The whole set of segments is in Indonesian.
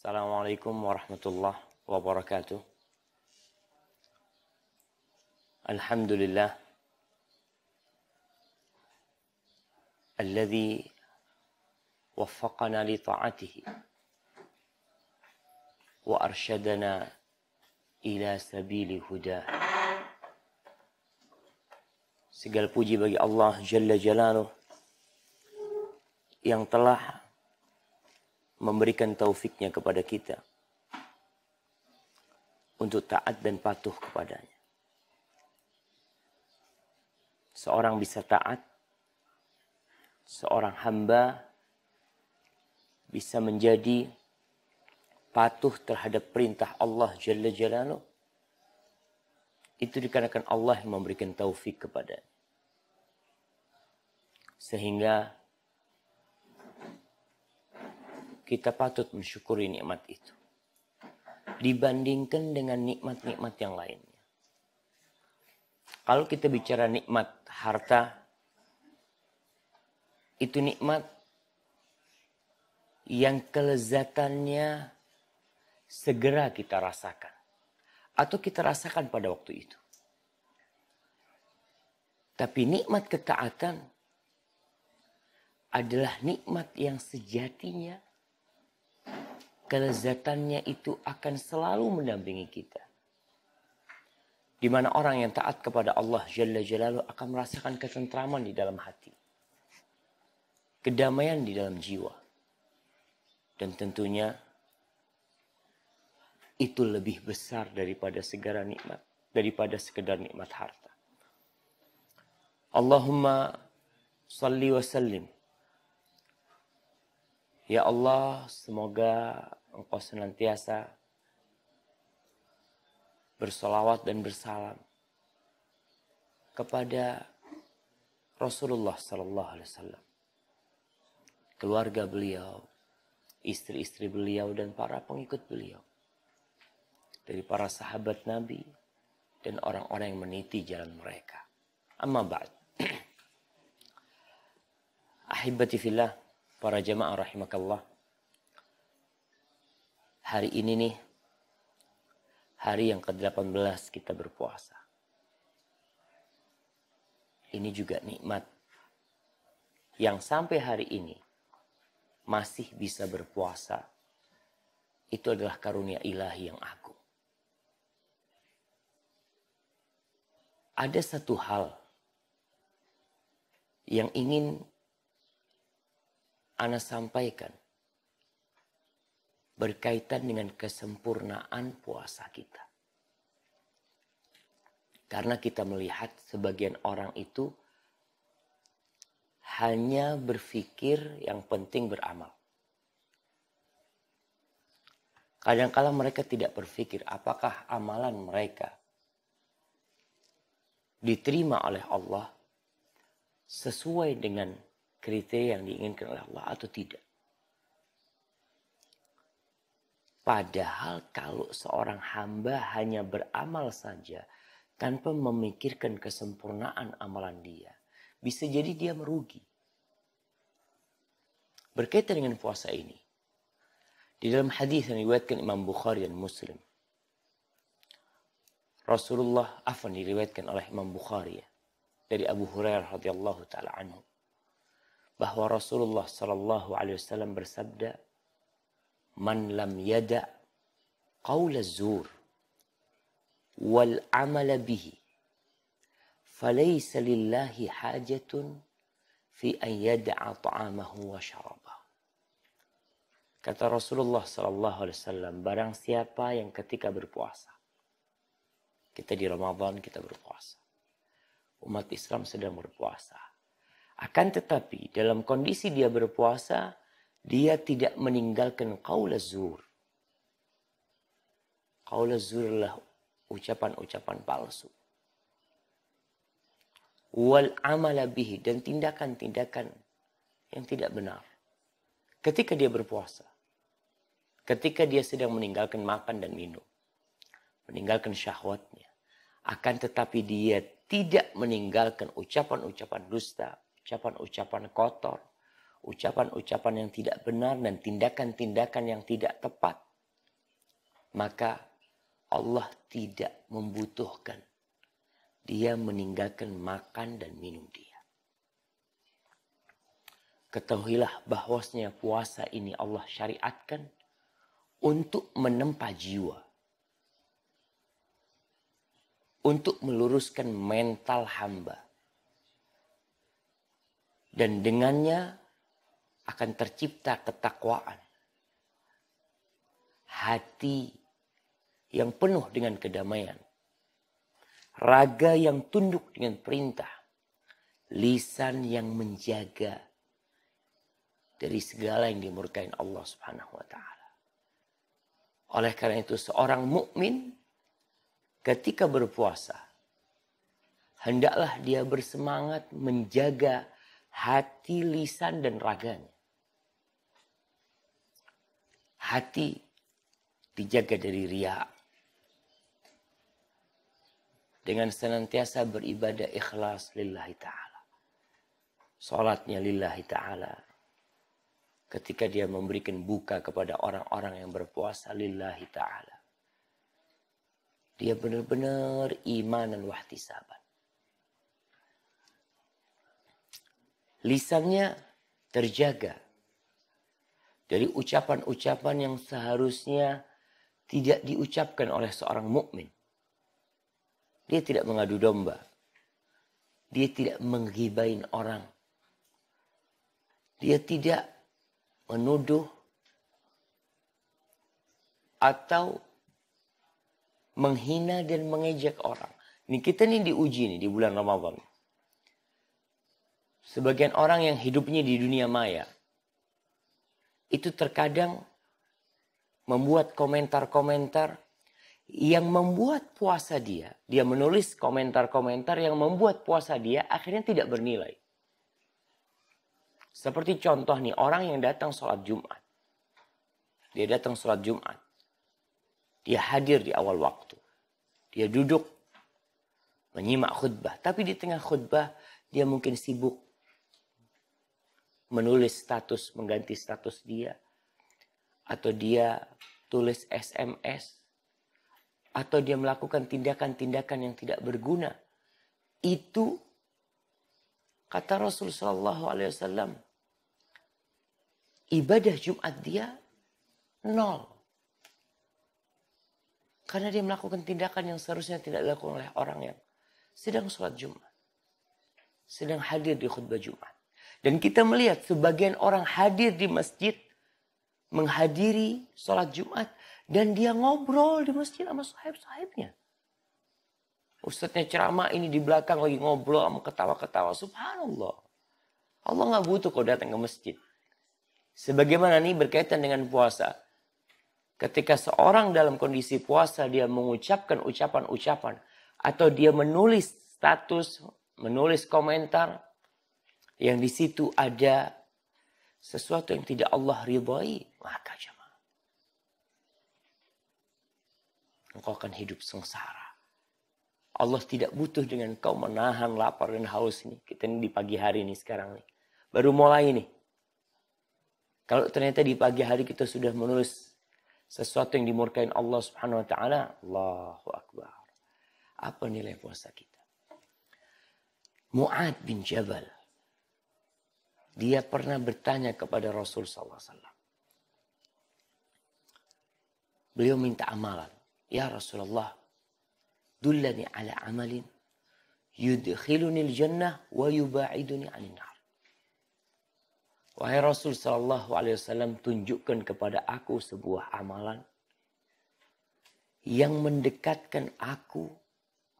Assalamualaikum warahmatullahi wabarakatuh. Alhamdulillah alladzi waffaqana li ta'atihi wa arsyadana ila sabili huda. Segala puji bagi Allah Jalla Jalaluh yang telah memberikan taufiknya kepada kita untuk taat dan patuh kepadanya. Seorang bisa taat, seorang hamba bisa menjadi patuh terhadap perintah Allah Jalla Jalaluh. Itu dikarenakan Allah yang memberikan taufik kepadanya. Sehingga kita patut mensyukuri nikmat itu dibandingkan dengan nikmat-nikmat yang lainnya. Kalau kita bicara nikmat harta, itu nikmat yang kelezatannya segera kita rasakan atau kita rasakan pada waktu itu. Tapi nikmat ketaatan adalah nikmat yang sejatinya kelezatannya itu akan selalu mendampingi kita. Di mana orang yang taat kepada Allah Jalla Jalaluh akan merasakan ketentraman di dalam hati. Kedamaian di dalam jiwa. Dan tentunya itu lebih besar daripada segala nikmat. Daripada sekedar nikmat harta. Allahumma salli wa sallim. Ya Allah, semoga Engkau senantiasa bersolawat dan bersalam kepada Rasulullah Sallallahu Alaihi Wasallam, keluarga beliau, istri-istri beliau dan para pengikut beliau, dari para sahabat Nabi dan orang-orang yang meniti jalan mereka. Amma ba'd. Ahibati fillah, para jamaah rahimakallah. Hari ini nih, hari yang ke-18 kita berpuasa. Ini juga nikmat yang sampai hari ini masih bisa berpuasa. Itu adalah karunia ilahi yang agung. Ada satu hal yang ingin Ana sampaikan berkaitan dengan kesempurnaan puasa kita. Karena kita melihat sebagian orang itu hanya berpikir yang penting beramal. Kadang-kala mereka tidak berpikir apakah amalan mereka diterima oleh Allah sesuai dengan kriteria yang diinginkan oleh Allah atau tidak. Padahal kalau seorang hamba hanya beramal saja tanpa memikirkan kesempurnaan amalan dia, bisa jadi dia merugi. Berkaitan dengan puasa ini, di dalam hadis yang diriwayatkan Imam Bukhari dan Muslim, diriwayatkan oleh Imam Bukhari dari Abu Hurairah radhiyallahu taala anhu, bahwa Rasulullah sallallahu alaihi wasallam bersabda, "Man lam yada' qaula zur wal amala bihi falaysa lillahi hajatun fi an yada'a ta'amahu wa syarabahu." Kata Rasulullah sallallahu alaihi wasallam, barang siapa yang ketika berpuasa, kita di Ramadan kita berpuasa, umat Islam sedang berpuasa, akan tetapi dalam kondisi dia berpuasa, dia tidak meninggalkan qaul zur. Qaul zur adalah ucapan-ucapan palsu. Wal amala bihi, dan tindakan-tindakan yang tidak benar. Ketika dia berpuasa, ketika dia sedang meninggalkan makan dan minum, meninggalkan syahwatnya, akan tetapi dia tidak meninggalkan ucapan-ucapan dusta, ucapan-ucapan kotor, ucapan-ucapan yang tidak benar dan tindakan-tindakan yang tidak tepat. maka Allah tidak membutuhkan dia meninggalkan makan dan minum dia. Ketahuilah bahwasanya puasa ini Allah syariatkan untuk menempa jiwa. Untuk meluruskan mental hamba. Dan dengannya akan tercipta ketakwaan. Hati yang penuh dengan kedamaian. Raga yang tunduk dengan perintah. Lisan yang menjaga dari segala yang dimurkain Allah Subhanahu wa taala. Oleh karena itu seorang mukmin ketika berpuasa hendaklah dia bersemangat menjaga hati, lisan dan raganya. Hati dijaga dari riya. Dengan senantiasa beribadah ikhlas lillahi ta'ala. Salatnya lillahi ta'ala. Ketika dia memberikan buka kepada orang-orang yang berpuasa lillahi ta'ala. Dia benar-benar imanan wahtisaban. Lisannya terjaga dari ucapan-ucapan yang seharusnya tidak diucapkan oleh seorang mukmin. Dia tidak mengadu domba. Dia tidak menggibain orang. Dia tidak menuduh atau menghina dan mengejek orang. Ini kita nih diuji nih di bulan Ramadan. Sebagian orang yang hidupnya di dunia maya itu terkadang membuat komentar-komentar yang membuat puasa dia. Dia menulis komentar-komentar yang membuat puasa dia akhirnya tidak bernilai. Seperti contoh nih orang yang datang sholat Jumat. Dia datang sholat Jumat. Dia hadir di awal waktu. Dia duduk menyimak khutbah. Tapi di tengah khutbah dia mungkin sibuk menulis status, mengganti status dia. Atau dia tulis SMS. Atau dia melakukan tindakan-tindakan yang tidak berguna. Itu kata Rasulullah SAW. Ibadah Jumat dia nol. Karena dia melakukan tindakan yang seharusnya tidak dilakukan oleh orang yang sedang sholat Jumat. Sedang hadir di khutbah Jumat. Dan kita melihat sebagian orang hadir di masjid. Menghadiri sholat Jumat. Dan dia ngobrol di masjid sama sahib-sahibnya. Ustadznya ceramah ini di belakang lagi ngobrol sama ketawa-ketawa. Subhanallah. Allah gak butuh kau datang ke masjid. Sebagaimana ini berkaitan dengan puasa. Ketika seorang dalam kondisi puasa dia mengucapkan ucapan-ucapan. Atau dia menulis status, menulis komentar. Yang di situ ada sesuatu yang tidak Allah ridhai. Maka jemaah, engkau akan hidup sengsara. Allah tidak butuh dengan kau menahan lapar dan haus ini. Kita ini di pagi hari ini sekarang nih. Baru mulai nih. Kalau ternyata di pagi hari kita sudah menulis sesuatu yang dimurkain Allah Subhanahu wa taala, Allahu Akbar. Apa nilai puasa kita? Mu'ad bin Jabal. Dia pernah bertanya kepada Rasul sallallahu alaihi wasallam. Beliau minta amalan. Ya Rasulullah, dullani ala amalin yudkhiluni al-jannah wa yuba'iduni 'anil nar. Wahai Rasul sallallahu alaihi wasallam, tunjukkan kepada aku sebuah amalan yang mendekatkan aku,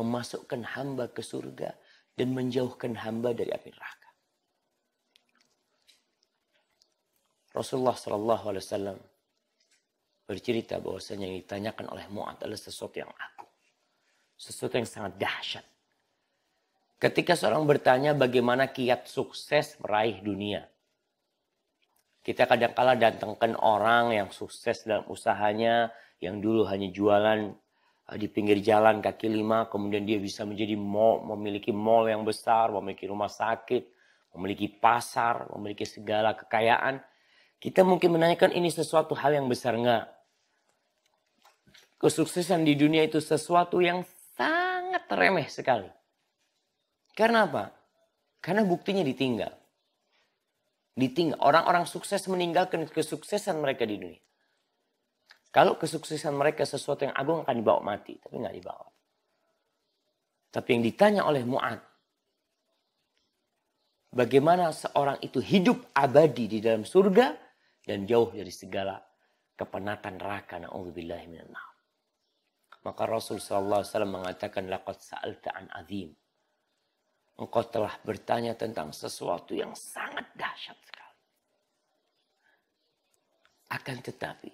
memasukkan hamba ke surga dan menjauhkan hamba dari api neraka. Rasulullah sallallahu alaihi wasallam bercerita bahwasanya yang ditanyakan oleh Mu'ad adalah sesuatu yang agung. Sesuatu yang sangat dahsyat. Ketika seorang bertanya bagaimana kiat sukses meraih dunia. Kita kadang-kala datangkan orang yang sukses dalam usahanya, yang dulu hanya jualan di pinggir jalan kaki lima, kemudian dia bisa menjadi mall, memiliki mall yang besar, memiliki rumah sakit, memiliki pasar, memiliki segala kekayaan. Kita mungkin menanyakan ini sesuatu hal yang besar enggak? Kesuksesan di dunia itu sesuatu yang sangat remeh sekali. Karena apa? Karena buktinya ditinggal. Orang-orang sukses meninggalkan kesuksesan mereka di dunia. Kalau kesuksesan mereka sesuatu yang agung akan dibawa mati. Tapi nggak dibawa. Tapi yang ditanya oleh Mu'ad. Bagaimana seorang itu hidup abadi di dalam surga. Dan jauh dari segala kepenatan neraka. Na'udzubillahi minan nar. Maka Rasul SAW mengatakan. Laqad sa'alta an azim. Engkau telah bertanya tentang sesuatu yang sangat dahsyat sekali. Akan tetapi.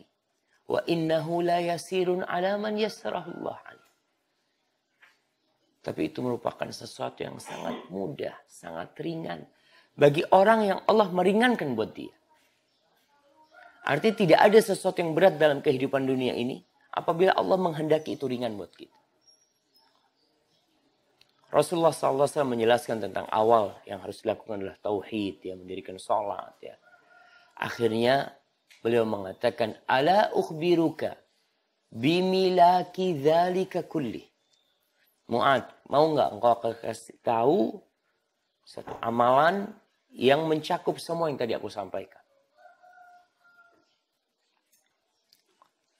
Wa innahu la yasirun ala man yassarahullah alaih. Tapi itu merupakan sesuatu yang sangat mudah, sangat ringan. Bagi orang yang Allah meringankan buat dia. Artinya tidak ada sesuatu yang berat dalam kehidupan dunia ini. Apabila Allah menghendaki itu ringan buat kita. Rasulullah SAW menjelaskan tentang awal yang harus dilakukan adalah tauhid, ya, mendirikan sholat. Ya. Akhirnya beliau mengatakan, Ala ukhbiruka bimilaki dzalika kulli. Mu'ad, mau nggak engkau kasih tahu satu amalan yang mencakup semua yang tadi aku sampaikan?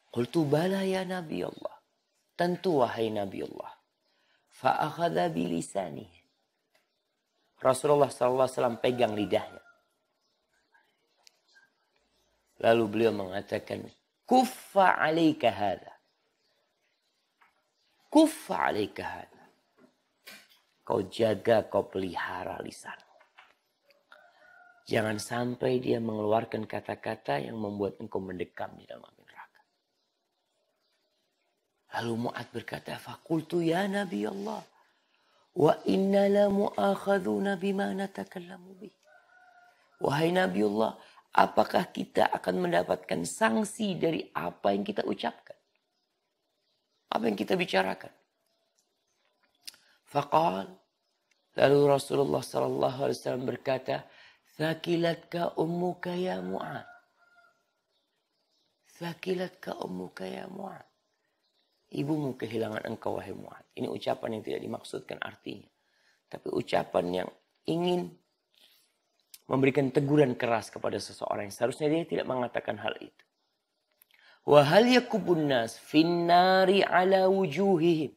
Qultu bala ya Nabi Allah. Tentu wahai Nabi Allah. Fa'akhadha bilisani. Rasulullah SAW pegang lidahnya. Lalu beliau mengatakan, Kuffa alaika hadha. Kuffa alaika hadha. Kau jaga, kau pelihara lisanmu. Jangan sampai dia mengeluarkan kata-kata yang membuat engkau mendekam di dalam api neraka. Lalu Mu'ad berkata, Fakultu ya Nabi Allah. Wa inna la mu'akhaduna bima natakallamu bih. Wahai Nabi Allah, apakah kita akan mendapatkan sanksi dari apa yang kita ucapkan? Apa yang kita bicarakan? Faqal. Lalu Rasulullah SAW berkata, Thakilatka ummuka ya Mu'ad. Thakilatka ummuka ya Mu'ad. Ibumu kehilangan engkau wahai Mu'ad. Ini ucapan yang tidak dimaksudkan artinya. Tapi ucapan yang ingin memberikan teguran keras kepada seseorang. Seharusnya dia tidak mengatakan hal itu. Wa hal yakubun nas finnari ala wujuhihim.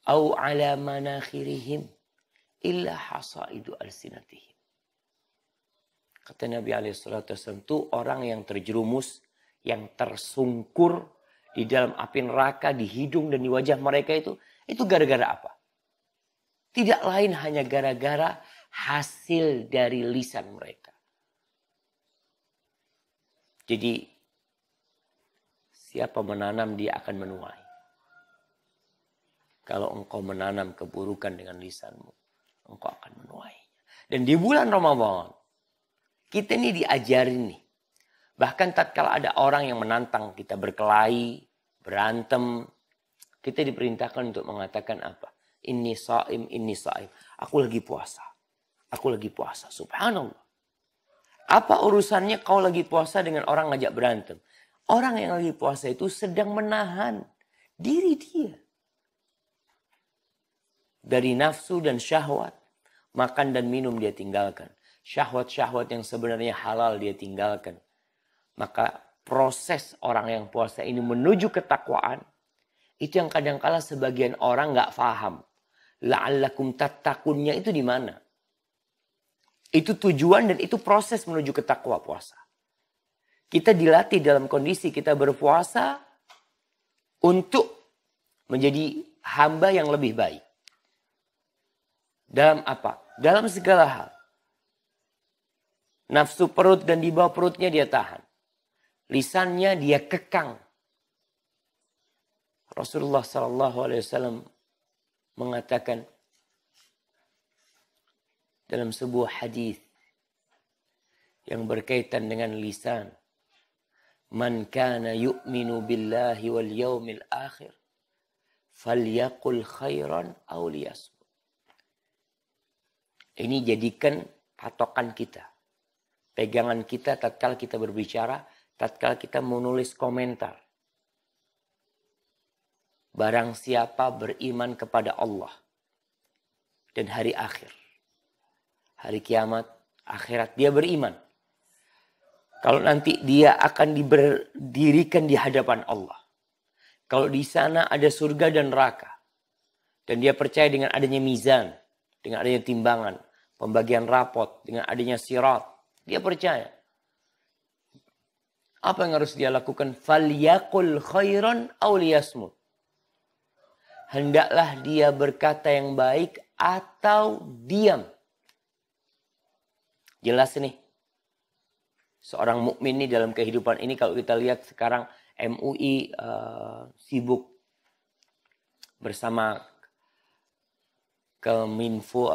Au ala manakhirihim. Illa hasaidu alsinatihim. Kata Nabi SAW itu orang yang terjerumus. Yang tersungkur. Di dalam api neraka, di hidung dan di wajah mereka itu gara-gara apa? Tidak lain hanya gara-gara hasil dari lisan mereka. Jadi, siapa menanam dia akan menuai. Kalau engkau menanam keburukan dengan lisanmu, engkau akan menuainya. Dan di bulan Ramadan, kita ini diajarin nih. Bahkan tatkala ada orang yang menantang kita berkelahi, berantem, kita diperintahkan untuk mengatakan apa? Inni saim, inni saim. Aku lagi puasa. Aku lagi puasa. Subhanallah. Apa urusannya kau lagi puasa dengan orang ngajak berantem? Orang yang lagi puasa itu sedang menahan diri dia. Dari nafsu dan syahwat. Makan dan minum dia tinggalkan. Syahwat-syahwat yang sebenarnya halal dia tinggalkan. Maka proses orang yang puasa ini menuju ketakwaan. Itu yang kadang-kala sebagian orang gak paham. La'allakum tattakunnya itu di mana? Itu tujuan dan itu proses menuju ke takwa puasa. Kita dilatih dalam kondisi kita berpuasa untuk menjadi hamba yang lebih baik. Dalam apa? Dalam segala hal. Nafsu perut dan di bawah perutnya dia tahan. Lisannya dia kekang. Rasulullah SAW mengatakan dalam sebuah hadis yang berkaitan dengan lisan, man kana yu'minu billahi wal yaumil akhir falyaqul khairan aw liyasmut. Ini jadikan patokan kita, pegangan kita tatkala kita berbicara, tatkala kita menulis komentar. Barang siapa beriman kepada Allah dan hari akhir, hari kiamat, akhirat, dia beriman. Kalau nanti dia akan diberdirikan di hadapan Allah. Kalau di sana ada surga dan neraka. Dan dia percaya dengan adanya mizan, dengan adanya timbangan, pembagian rapot, dengan adanya sirat. Dia percaya. Apa yang harus dia lakukan? Falyaqul khairan aw liyasmut. Hendaklah dia berkata yang baik atau diam. Jelas nih. Seorang mukmin ini dalam kehidupan ini, kalau kita lihat sekarang MUI sibuk bersama Keminfo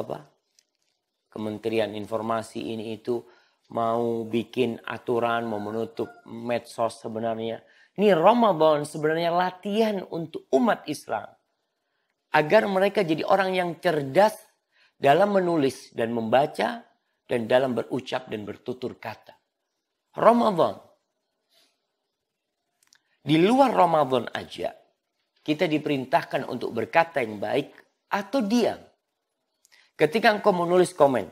Kementerian Informasi ini itu mau bikin aturan, mau menutup medsos sebenarnya. Ini Ramadan sebenarnya latihan untuk umat Islam. Agar mereka jadi orang yang cerdas dalam menulis dan membaca dan dalam berucap dan bertutur kata. Ramadan. Di luar Ramadan aja, kita diperintahkan untuk berkata yang baik atau diam. Ketika engkau menulis komen,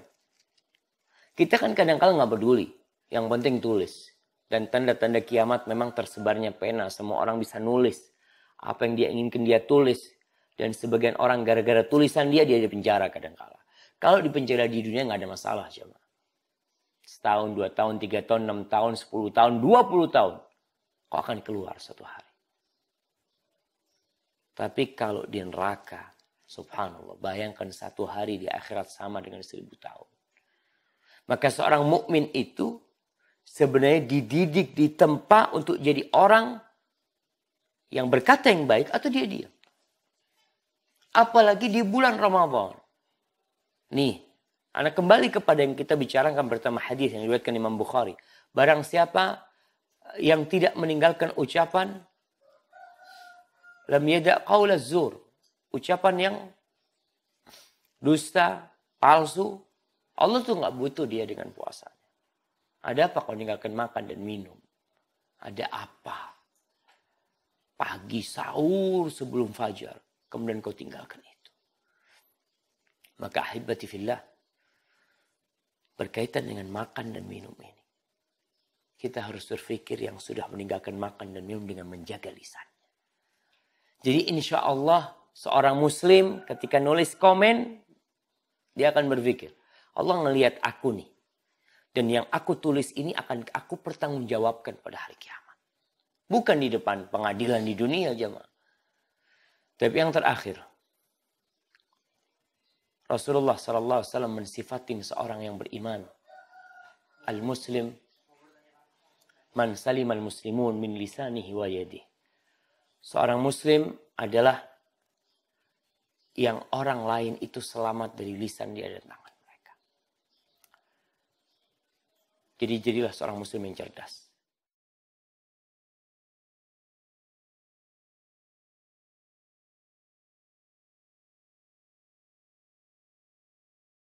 kita kan kadang-kadang nggak peduli. Yang penting tulis. Dan tanda-tanda kiamat memang tersebarnya pena. Semua orang bisa nulis. Apa yang dia inginkan dia tulis. Dan sebagian orang gara-gara tulisan dia di penjara kadang-kala. Kalau di penjara di dunia nggak ada masalah. Coba. Setahun, 2 tahun, 3 tahun, 6 tahun, 10 tahun, 20 tahun. Kau akan keluar suatu hari. Tapi kalau di neraka, subhanallah, bayangkan satu hari di akhirat sama dengan 1000 tahun. Maka seorang mukmin itu sebenarnya dididik, ditempa untuk jadi orang yang berkata yang baik atau dia diam. Apalagi di bulan Ramadan. Nih, anak kembali kepada yang kita bicarakan pertama hadis yang diriwayatkan Imam Bukhari. Barang siapa yang tidak meninggalkan ucapan lam yada' qaula zur, ucapan yang dusta, palsu, Allah tuh nggak butuh dia dengan puasanya. Ada apa kau meninggalkan makan dan minum? Ada apa? Pagi sahur sebelum fajar. Kemudian kau tinggalkan itu. Maka ahibati fillah. Berkaitan dengan makan dan minum ini. Kita harus berpikir yang sudah meninggalkan makan dan minum dengan menjaga lisannya. Jadi insya Allah seorang muslim ketika nulis komen. Dia akan berpikir. Allah ngelihat aku nih. Dan yang aku tulis ini akan aku pertanggungjawabkan pada hari kiamat. Bukan di depan pengadilan di dunia jemaah. Tapi yang terakhir. Rasulullah SAW mensifatin seorang yang beriman. Al-Muslim. Man salim al-muslimun min lisanihi wa yadih. Seorang muslim adalah yang orang lain itu selamat dari lisan dia dan tangan mereka. Jadi jadilah seorang muslim yang cerdas.